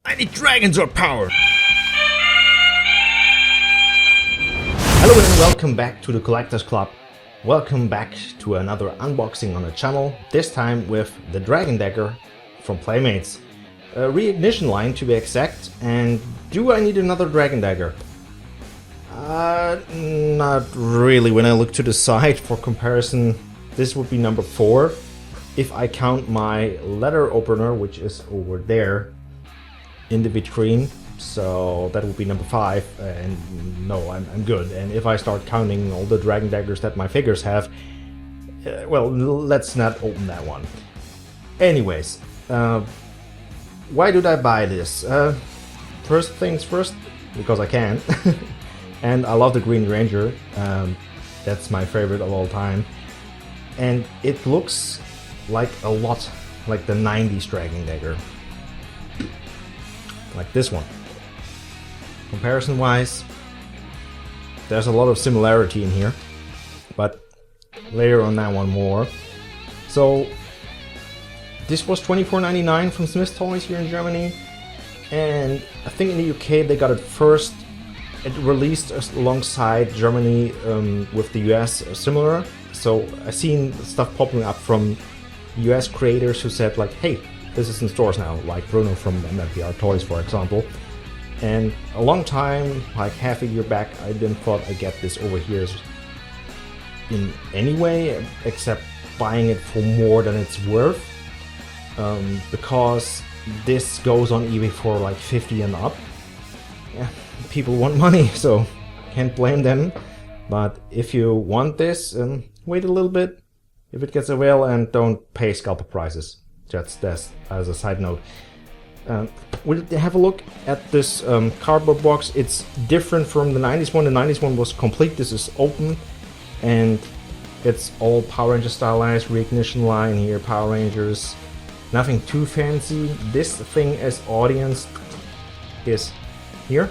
I need dragons or power! Hello and welcome back to the Collectors Club. Welcome back to another unboxing on the channel, this time with the Dragon Dagger from Playmates. A reignition line to be exact, and do I need another Dragon Dagger? Not really. When I look to the side for comparison, this would be number 4. If I count my letter opener, which is over there in the vitrine, so that would be number 5, and no, I'm good. And if I start counting all the Dragon Daggers that my figures have, well, let's not open that one. Anyways, why did I buy this? First things first, because I can. And I love the Green Ranger, that's my favorite of all time. And it looks like a lot like the 90s Dragon Dagger. Like this one. Comparison wise, there's a lot of similarity in here, but later on that one more. So this was $24.99 from Smith's Toys here in Germany, and I think in the UK they got it first. It released alongside Germany with the US similar. So I've seen stuff popping up from US creators who said like, hey, this is in stores now, like Bruno from MMPR Toys, for example. And a long time, like half a year back, I didn't thought I'd get this over here in any way, except buying it for more than it's worth. Because this goes on eBay for like 50 and up. Yeah, people want money, so can't blame them. But if you want this, wait a little bit if it gets available, and don't pay scalper prices. Just as a side note. We'll have a look at this cardboard box. It's different from the 90s one. The 90s one was complete. This is open, and it's all Power Ranger stylized, reignition line here, Power Rangers. Nothing too fancy. This thing as audience is here.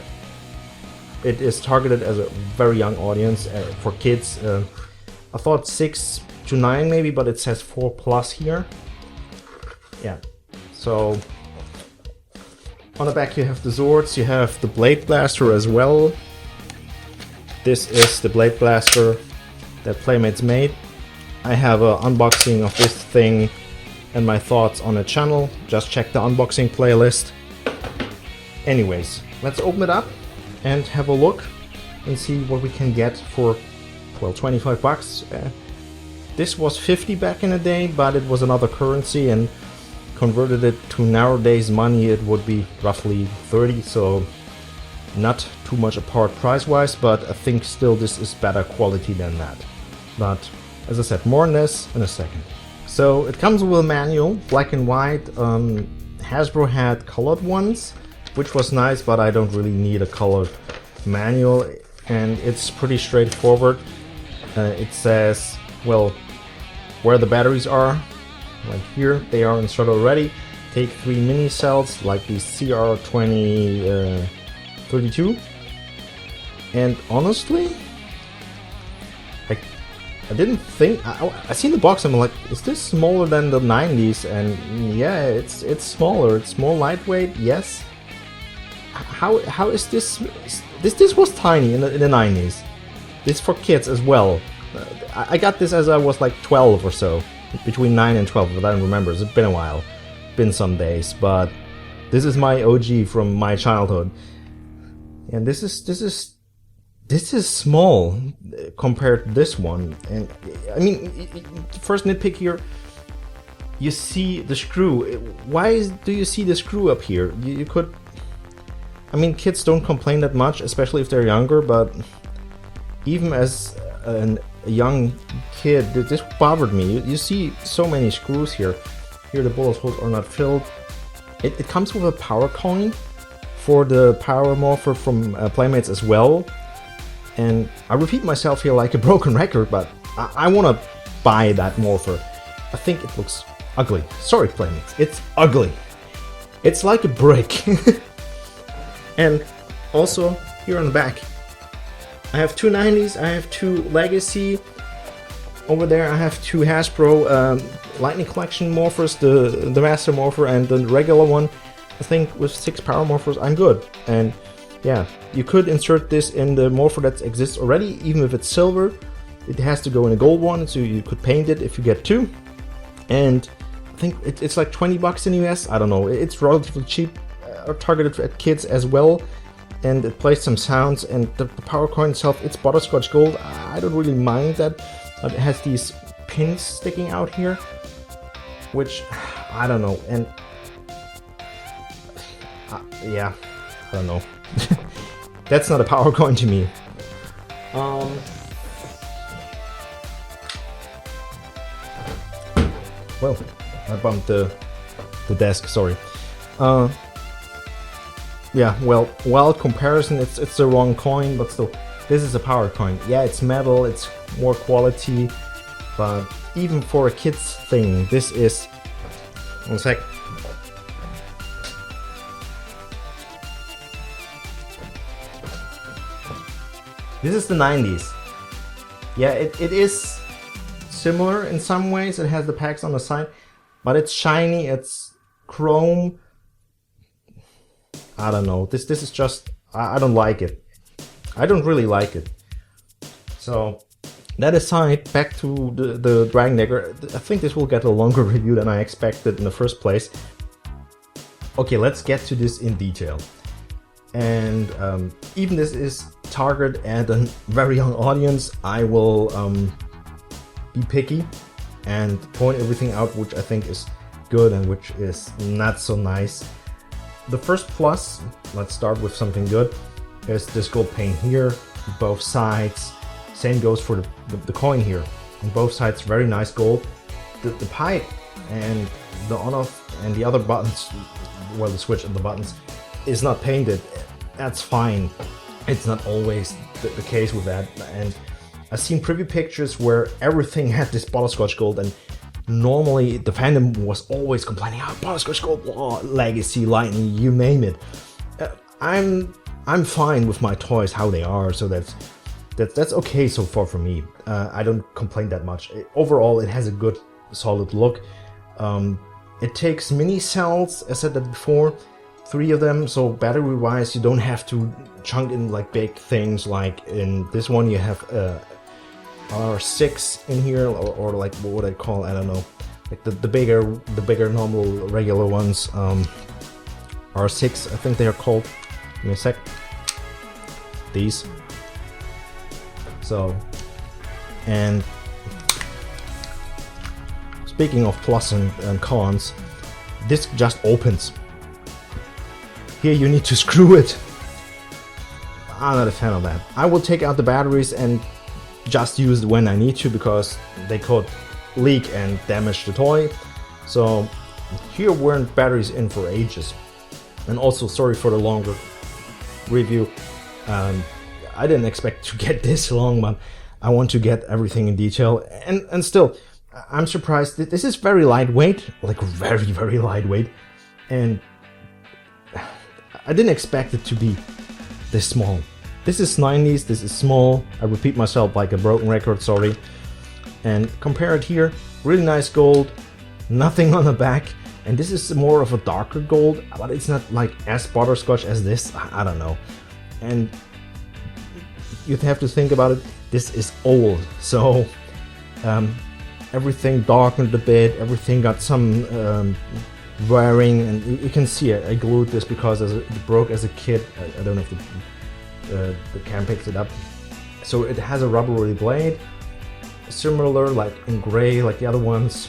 It is targeted as a very young audience for kids. I thought 6 to 9 maybe, but it says 4+ here. Yeah, so on the back you have the Zords, you have the Blade Blaster as well. This is the Blade Blaster that Playmates made. I have an unboxing of this thing and my thoughts on the channel. Just check the unboxing playlist. Anyways, let's open it up and have a look and see what we can get for, well, 25 bucks. This was 50 back in the day, but it was another currency, and converted it to nowadays money, it would be roughly 30, so not too much apart price-wise, but I think still this is better quality than that. But as I said, more on this in a second. So it comes with a manual, black and white. Hasbro had colored ones, which was nice, but I don't really need a colored manual, and it's pretty straightforward. It says, well, where the batteries are. Like here, they are installed already. Take 3 mini cells, like the CR2032. And honestly, I didn't think. I seen the box. I'm like, is this smaller than the 90s? And yeah, it's smaller. It's more lightweight. Yes. How is this? This was tiny in the 90s. This for kids as well. I got this as I was like 12 or so. Between 9 and 12, but I don't remember. It's been a while, been some days, but this is my OG from my childhood, and this is small compared to this one. And I mean, first nitpick here, you see the screw. Why do you see the screw up here? You could, I mean, kids don't complain that much, especially if they're younger, but even as a young kid, this bothered me. You see so many screws here. Here the bullet holes are not filled. It comes with a power coin for the power morpher from Playmates as well. And I repeat myself here like a broken record, but I want to buy that morpher. I think it looks ugly. Sorry, Playmates, it's ugly. It's like a brick. And also here on the back, I have 2 90s, I have 2 Legacy. Over there I have 2 Hasbro Lightning Collection morphers, the Master Morpher and the regular one. I think with 6 power morphers I'm good. And yeah, you could insert this in the morpher that exists already, even if it's silver. It has to go in a gold one, so you could paint it if you get 2. And I think it's like 20 bucks in the US. I don't know. It's relatively cheap, targeted at kids as well. And it plays some sounds, and the power coin itself, it's butterscotch gold. I don't really mind that, but it has these pins sticking out here, which I don't know. And yeah, I don't know. That's not a power coin to me. Well, I bumped the desk. Sorry. Yeah, well, wild comparison, it's the wrong coin, but still, this is a power coin. Yeah, it's metal, it's more quality, but even for a kid's thing, this is... One sec. This is the 90s. Yeah, it is similar in some ways. It has the packs on the side, but it's shiny, it's chrome. I don't know. This is just... I don't like it. I don't really like it. So, that aside, back to the Dragon Dagger. I think this will get a longer review than I expected in the first place. Okay, let's get to this in detail. And even this is targeted at a very young audience, I will be picky and point everything out which I think is good and which is not so nice. The first plus, let's start with something good, is this gold paint here, both sides. Same goes for the coin here. On both sides, very nice gold. The pipe and the on-off and the other buttons, well, the switch and the buttons, is not painted. That's fine. It's not always the case with that. And I've seen preview pictures where everything had this butterscotch gold, and normally the fandom was always complaining, oh, butterscotch gold, oh, legacy, lightning, you name it. I'm fine with my toys how they are, so that's okay so far for me. I don't complain that much. Overall, it has a good, solid look. It takes mini cells, as I said that before, 3 of them, so battery-wise, you don't have to chunk in like big things. Like in this one, you have R6 in here, or like what would I call? I don't know, like the bigger normal regular ones. R6, I think they are called. Give me a sec. These. So, and speaking of plus and cons, this just opens. Here you need to screw it. I'm not a fan of that. I will take out the batteries and just use it when I need to, because they could leak and damage the toy. So here weren't batteries in for ages. And also, sorry for the longer review. I didn't expect to get this long, but I want to get everything in detail. And still, I'm surprised. This is very lightweight, like very, very lightweight. And I didn't expect it to be this small. This is 90s, this is small. I repeat myself like a broken record, sorry. And compare it here, really nice gold, nothing on the back. And this is more of a darker gold, but it's not like as butterscotch as this. I don't know. And you'd have to think about it, this is old. So everything darkened a bit, everything got some wearing, and you can see it. I glued this because it broke as a kid. I don't know if the cam picks it up. So it has a rubbery blade, similar like in gray like the other ones.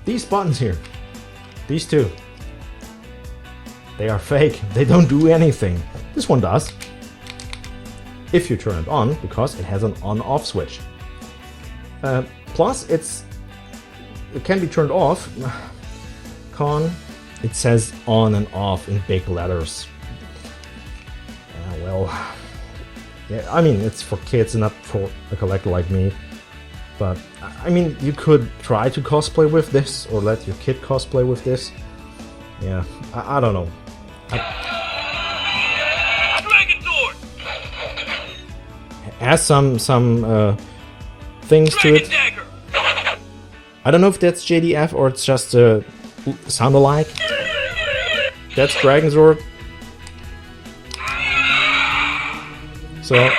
These buttons here, these two, they are fake. They don't do anything. This one does, if you turn it on, because it has an on-off switch. Plus it can be turned off. Con, it says on and off in big letters. Well, yeah, I mean, it's for kids and not for a collector like me. But I mean, you could try to cosplay with this, or let your kid cosplay with this. Yeah, I don't know. Dragon Sword! Has some things to it. Dagger! I don't know if that's JDF or it's just a sound alike. That's Dragon Sword. So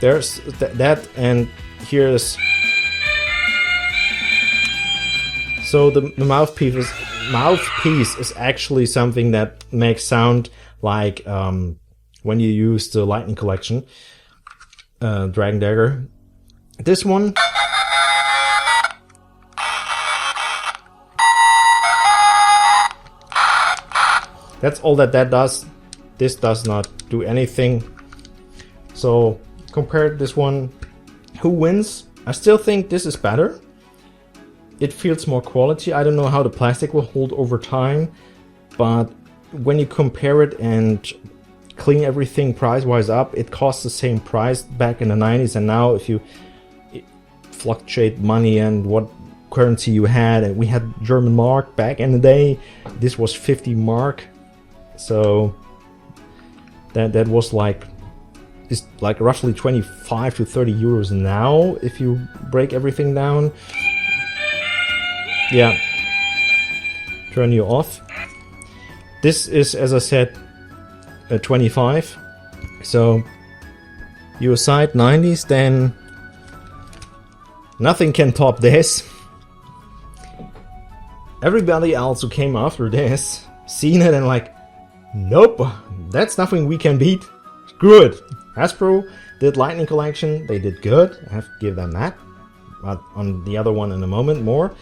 there's that, and here's so the mouthpiece is actually something that makes sound like when you use the Lightning Collection, Dragon Dagger. This one, that's all that does. This does not do anything. So compared to this one, who wins? I still think this is better. It feels more quality. I don't know how the plastic will hold over time, but when you compare it and clean everything price-wise up, it costs the same price back in the 90s, and now if you fluctuate money and what currency you had, and we had German mark back in the day, this was 50 mark, so that was like roughly 25 to 30 euros now if you break everything down. Yeah, turn you off. This is, as I said, a 25. So you aside 90s, then nothing can top this. Everybody else who came after this seen it and like, nope, that's nothing we can beat. Screw it. yaYsPllw did Lightning Collection, they did good, I have to give them that. But on the other one in a moment more.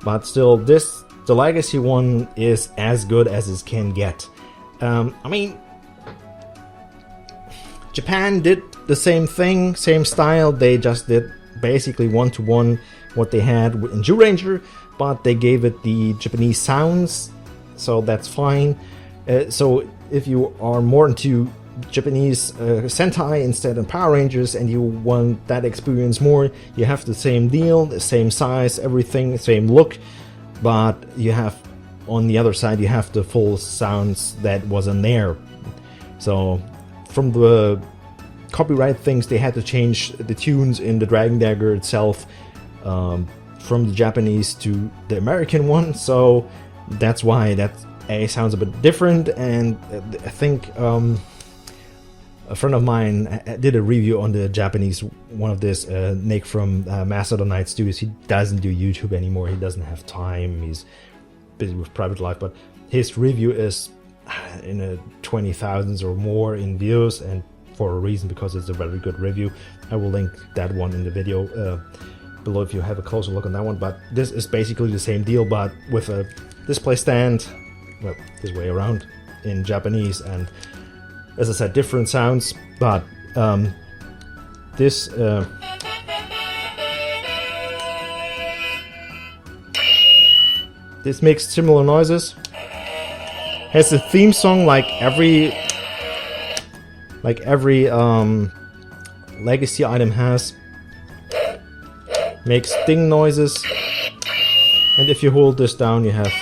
But still, the Legacy one is as good as it can get. I mean, Japan did the same thing, same style, they just did basically one-to-one what they had in Zyuranger, but they gave it the Japanese sounds, so that's fine. So if you are more into Japanese Sentai instead of Power Rangers and you want that experience more, you have the same deal, the same size, everything, same look, but you have, on the other side, you have the full sounds that wasn't there. So from the copyright things, they had to change the tunes in the Dragon Dagger itself from the Japanese to the American one, so that's why that sounds a bit different. And I think a friend of mine did a review on the Japanese one of this, Nick from Master of the Night Studios. He doesn't do YouTube anymore, he doesn't have time, he's busy with private life, but his review is in the 20,000s or more in views, and for a reason, because it's a very good review. I will link that one in the video below if you have a closer look on that one. But this is basically the same deal, but with a display stand, well, this way around in Japanese, and as I said, different sounds, but this this makes similar noises. Has a theme song like every Legacy item has. Makes ding noises, and if you hold this down, you have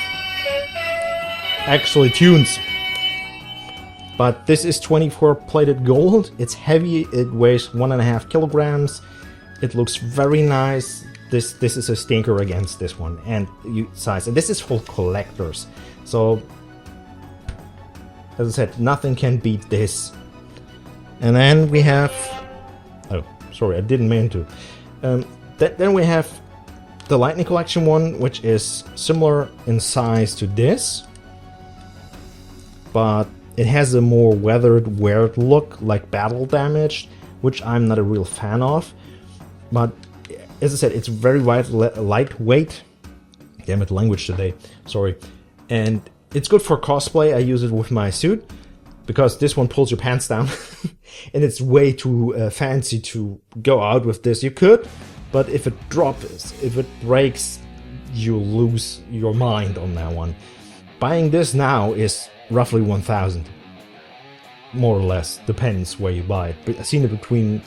actually tunes. But this is 24 plated gold. It's heavy. It weighs 1.5 kilograms. It looks very nice. This is a stinker against this one, and size. And this is for collectors. So, as I said, nothing can beat this. And then we have, oh, sorry, I didn't mean to. Then we have the Lightning Collection one, which is similar in size to this, but it has a more weathered, weird look, like battle damaged, which I'm not a real fan of. But as I said, it's very lightweight. Damn it, language today. Sorry. And it's good for cosplay. I use it with my suit, because this one pulls your pants down. And it's way too fancy to go out with this. You could, but if it drops, if it breaks, you lose your mind on that one. Buying this now is roughly 1,000. More or less, depends where you buy it. But I've seen it between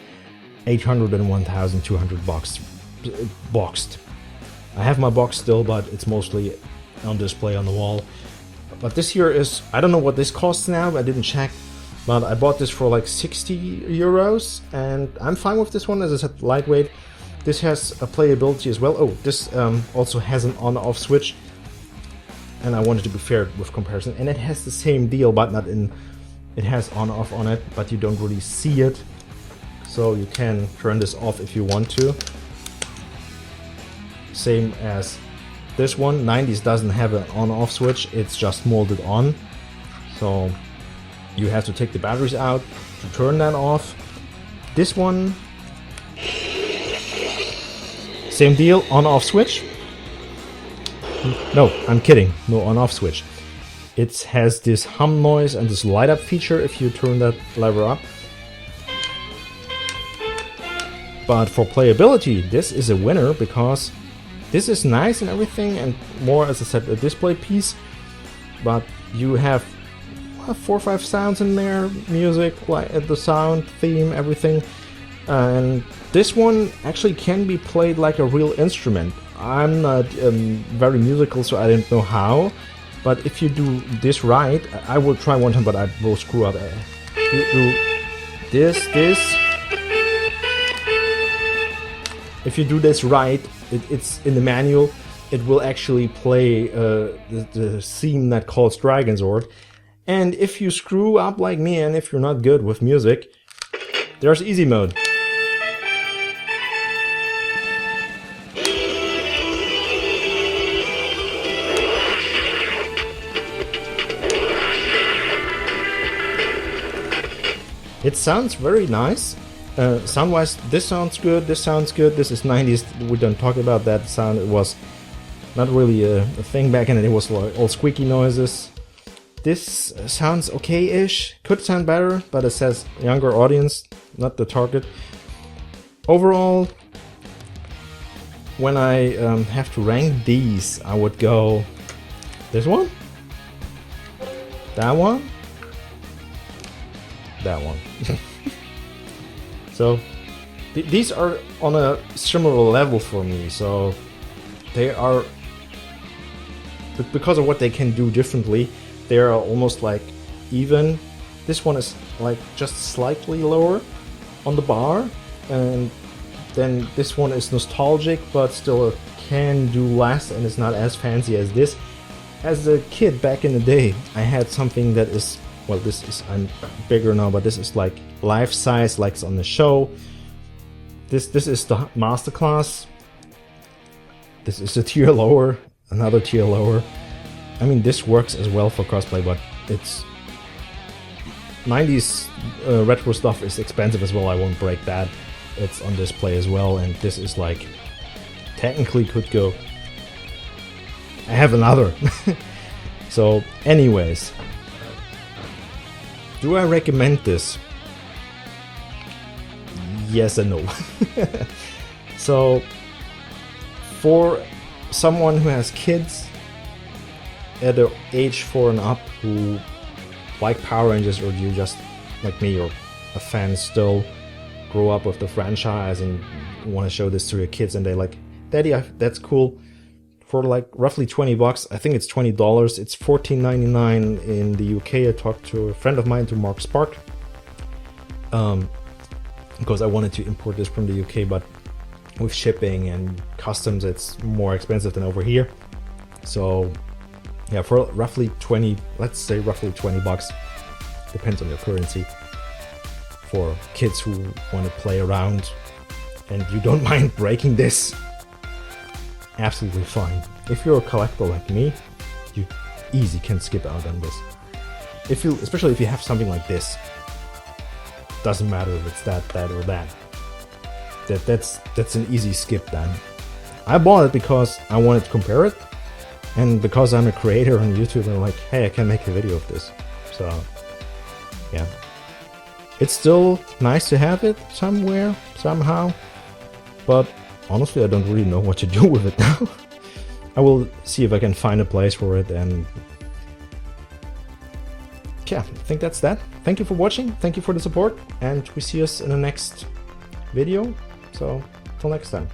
800 and 1,200 bucks boxed. I have my box still, but it's mostly on display on the wall. But this here is, I don't know what this costs now, I didn't check, but I bought this for like 60 euros, and I'm fine with this one. As I said, lightweight. This has a playability as well. Oh, this also has an on-off switch. and I wanted to be fair with comparison. And it has the same deal, but not in. It has on-off on it, but you don't really see it. So you can turn this off if you want to. Same as this one. 90s doesn't have an on-off switch, it's just molded on. So you have to take the batteries out to turn that off. This one, same deal, on-off switch. No, I'm kidding, no on-off switch. It has this hum noise and this light up feature if you turn that lever up. But for playability, this is a winner because this is nice and everything, and more, as I said, a display piece. But you have 4 or 5 sounds in there, music, like the sound, theme, everything. And this one actually can be played like a real instrument. I'm not very musical, so I don't know how. But if you do this right, I will try one time, but I will screw up. Do this. If you do this right, it's in the manual, it will actually play the theme that calls Dragonzord. And if you screw up like me, and if you're not good with music, there's easy mode. It sounds very nice. Sound-wise, this sounds good, this sounds good. This is 90s, we don't talk about that sound. It was not really a thing back then. It was like all squeaky noises. This sounds okay-ish, could sound better, but it says younger audience, not the target. Overall, when I have to rank these, I would go this one, that one, that one. So these are on a similar level for me, so they are, but because of what they can do differently, they are almost like even. This one is like just slightly lower on the bar, and then this one is nostalgic but still can do less and it's not as fancy as this. As a kid back in the day, I had something that is, well, this is, I'm bigger now, but this is like life size, like it's on the show. This is the Masterclass. This is a tier lower, another tier lower. I mean, this works as well for crossplay, but it's 90s retro stuff is expensive as well. I won't break that. It's on display as well, and this is like technically could go. I have another. So, anyways. Do I recommend this? Yes and no. So, for someone who has kids at the age 4 and up who like Power Rangers, or you just like me, or a fan still, grow up with the franchise and want to show this to your kids, and they're like, Daddy, that's cool. For like roughly 20 bucks, I think it's $20. It's $14.99 in the UK. I talked to a friend of mine, to Mark Spark, because I wanted to import this from the UK, but with shipping and customs, it's more expensive than over here. So yeah, for roughly 20, let's say roughly 20 bucks, depends on your currency, for kids who want to play around and you don't mind breaking this, absolutely fine. If you're a collector like me, you easy can skip out on this. If you, especially if you have something like this, doesn't matter if it's that, or that. That's an easy skip then. I bought it because I wanted to compare it, and because I'm a creator on YouTube, I'm like, hey, I can make a video of this. So yeah, it's still nice to have it somewhere, somehow, but honestly, I don't really know what to do with it now. I will see if I can find a place for it, and yeah, I think that's that. Thank you for watching, thank you for the support, and we see us in the next video. So, till next time.